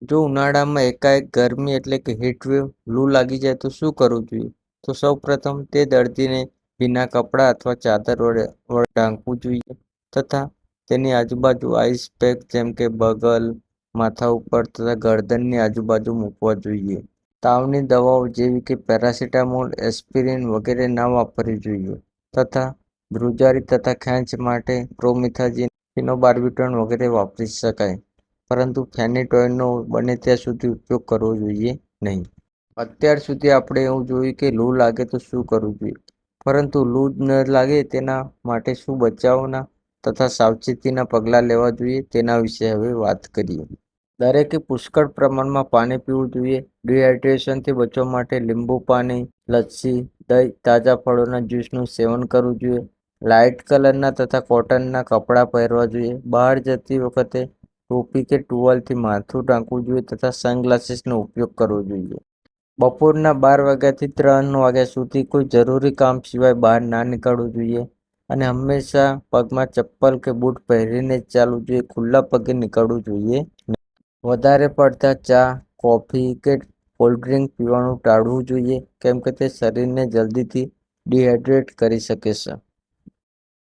જો ઉનાળામાં એકાએક ગરમી એટલે કે હીટવેવ લૂ લાગી જાય તો શું કરવું જોઈએ? તો સૌપ્રથમ તે દર્દીને ભીના કપડાં અથવા ચાદર વડે ઢાંકવું જોઈએ તથા તેની આજુબાજુ આઈસ પેક જેમ કે બગલ, માથા ઉપર તથા ગરદનની આજુબાજુ મૂકવા જોઈએ. તાવની દવાઓ જેવી કે પેરાસિટામોલ, એસ્પિરિન વગેરે ના વાપરવી જોઈએ તથા ધ્રુજારી તથા ખેંચ માટે પ્રોમિથાઝીન, ફિનોબાર્બિટોન વગેરે વાપરી શકાય, પરંતુ ફેનિટોઇનનો બને ત્યાં સુધી ઉપયોગ કરવો જોઈએ નહીં. અત્યાર સુધી આપણે એવું જોયું કે લૂ લાગે તો શું કરવું જોઈએ, પરંતુ લૂ ન લાગે તેના માટે શું બચાવના તથા સાવચેતીના પગલાં લેવા જોઈએ તેના વિશે હવે વાત કરીએ. દરેકે પુષ્કળ પ્રમાણમાં પાણી પીવું જોઈએ. ડિહાઇડ્રેશનથી બચવા માટે લીંબુ પાણી, લસ્સી, દહીં, તાજા ફળોના જ્યુસનું સેવન કરવું જોઈએ. લાઇટ કલરના તથા કોટનના કપડાં પહેરવા જોઈએ. બહાર જતી વખતે ટોપી કે ટુવાલથી માથું ઢાંકવું જોઈએ તથા સનગ્લાસીસનો ઉપયોગ કરવો જોઈએ. બપોરના 12 વાગ્યાથી 3 વાગ્યા સુધી કોઈ જરૂરી કામ સિવાય બહાર ના નીકળવું જોઈએ અને હંમેશા પગમાં ચપ્પલ કે બૂટ પહેરીને જ ચાલવું જોઈએ. ખુલ્લા પગે નીકળવું જોઈએ નહીં. વધારે પડતા ચા, કોફી કે કોલ્ડ ડ્રિંક પીવાનું ટાળવું જોઈએ, કેમ કે તે શરીરને જલ્દીથી ડિહાઇડ્રેટ કરી શકે છે.